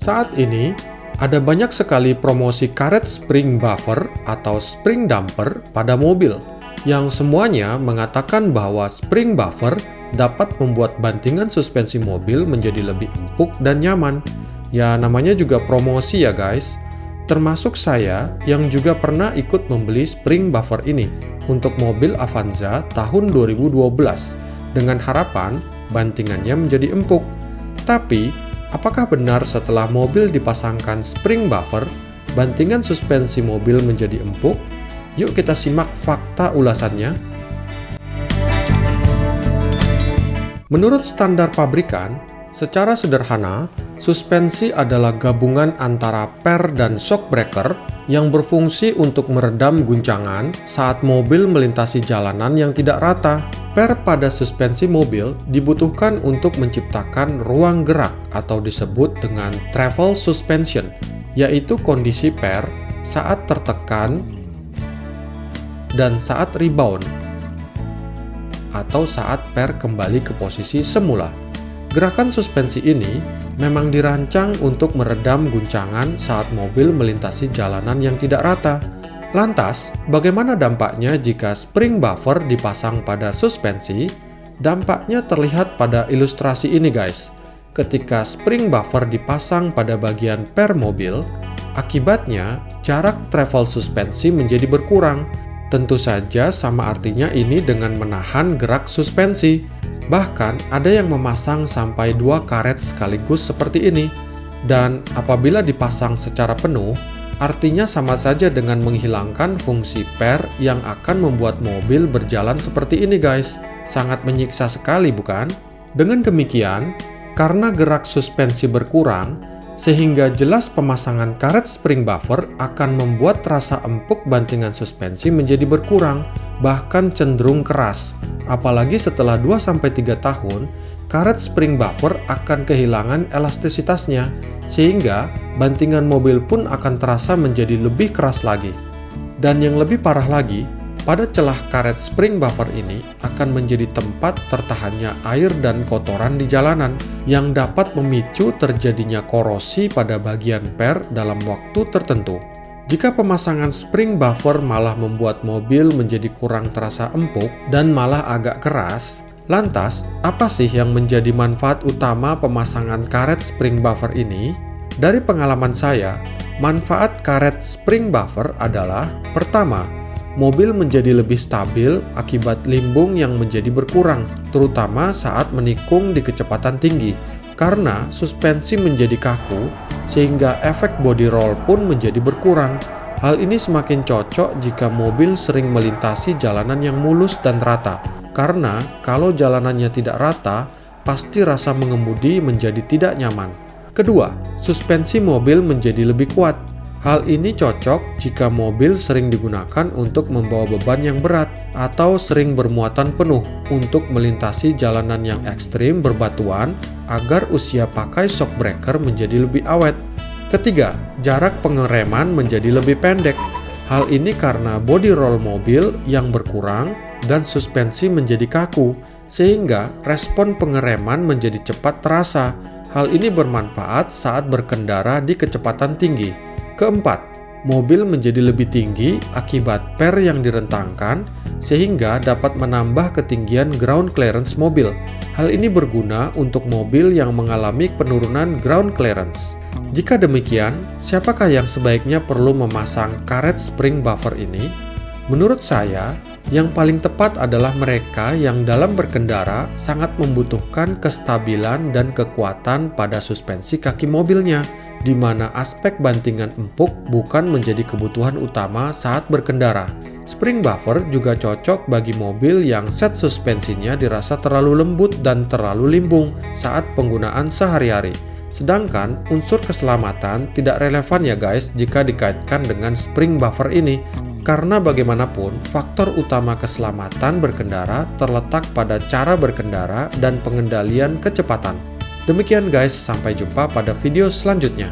Saat ini, ada banyak sekali promosi karet spring buffer atau spring damper pada mobil, yang semuanya mengatakan bahwa spring buffer dapat membuat bantingan suspensi mobil menjadi lebih empuk dan nyaman. Ya, namanya juga promosi ya guys. Termasuk saya yang juga pernah ikut membeli spring buffer ini untuk mobil Avanza tahun 2012 dengan harapan bantingannya menjadi empuk. Tapi, apakah benar setelah mobil dipasangkan spring buffer, bantingan suspensi mobil menjadi empuk? Yuk kita simak fakta ulasannya. Menurut standar pabrikan, secara sederhana, suspensi adalah gabungan antara per dan shock breaker yang berfungsi untuk meredam guncangan saat mobil melintasi jalanan yang tidak rata. Per pada suspensi mobil dibutuhkan untuk menciptakan ruang gerak atau disebut dengan travel suspension, yaitu kondisi per saat tertekan dan saat rebound atau saat per kembali ke posisi semula. Gerakan suspensi ini memang dirancang untuk meredam guncangan saat mobil melintasi jalanan yang tidak rata. Lantas, bagaimana dampaknya jika spring buffer dipasang pada suspensi? Dampaknya terlihat pada ilustrasi ini guys. Ketika spring buffer dipasang pada bagian per mobil, akibatnya jarak travel suspensi menjadi berkurang. Tentu saja sama artinya ini dengan menahan gerak suspensi. Bahkan ada yang memasang sampai 2 karet sekaligus seperti ini. Dan apabila dipasang secara penuh, artinya sama saja dengan menghilangkan fungsi per yang akan membuat mobil berjalan seperti ini guys. Sangat menyiksa sekali bukan? Dengan demikian, karena gerak suspensi berkurang, sehingga jelas pemasangan karet spring buffer akan membuat rasa empuk bantingan suspensi menjadi berkurang, bahkan cenderung keras. Apalagi setelah 2-3 tahun, karet spring buffer akan kehilangan elastisitasnya, sehingga bantingan mobil pun akan terasa menjadi lebih keras lagi. Dan yang lebih parah lagi, pada celah karet spring buffer ini akan menjadi tempat tertahannya air dan kotoran di jalanan yang dapat memicu terjadinya korosi pada bagian per dalam waktu tertentu. Jika pemasangan spring buffer malah membuat mobil menjadi kurang terasa empuk dan malah agak keras, lantas apa sih yang menjadi manfaat utama pemasangan karet spring buffer ini? Dari pengalaman saya, manfaat karet spring buffer adalah: pertama, mobil menjadi lebih stabil akibat limbung yang menjadi berkurang, terutama saat menikung di kecepatan tinggi, karena suspensi menjadi kaku, sehingga efek body roll pun menjadi berkurang. Hal ini semakin cocok jika mobil sering melintasi jalanan yang mulus dan rata, karena kalau jalanannya tidak rata, pasti rasa mengemudi menjadi tidak nyaman. Kedua, suspensi mobil menjadi lebih kuat. Hal ini cocok jika mobil sering digunakan untuk membawa beban yang berat atau sering bermuatan penuh untuk melintasi jalanan yang ekstrim berbatuan agar usia pakai shock breaker menjadi lebih awet. Ketiga, jarak pengereman menjadi lebih pendek. Hal ini karena body roll mobil yang berkurang dan suspensi menjadi kaku, sehingga respon pengereman menjadi cepat terasa. Hal ini bermanfaat saat berkendara di kecepatan tinggi. Keempat, mobil menjadi lebih tinggi akibat per yang direntangkan sehingga dapat menambah ketinggian ground clearance mobil. Hal ini berguna untuk mobil yang mengalami penurunan ground clearance. Jika demikian, siapakah yang sebaiknya perlu memasang karet spring buffer ini? Menurut saya, yang paling tepat adalah mereka yang dalam berkendara sangat membutuhkan kestabilan dan kekuatan pada suspensi kaki mobilnya, di mana aspek bantingan empuk bukan menjadi kebutuhan utama saat berkendara. Spring buffer juga cocok bagi mobil yang set suspensinya dirasa terlalu lembut dan terlalu limbung saat penggunaan sehari-hari. Sedangkan unsur keselamatan tidak relevan ya guys jika dikaitkan dengan spring buffer ini. Karena bagaimanapun, faktor utama keselamatan berkendara terletak pada cara berkendara dan pengendalian kecepatan. Demikian guys, sampai jumpa pada video selanjutnya.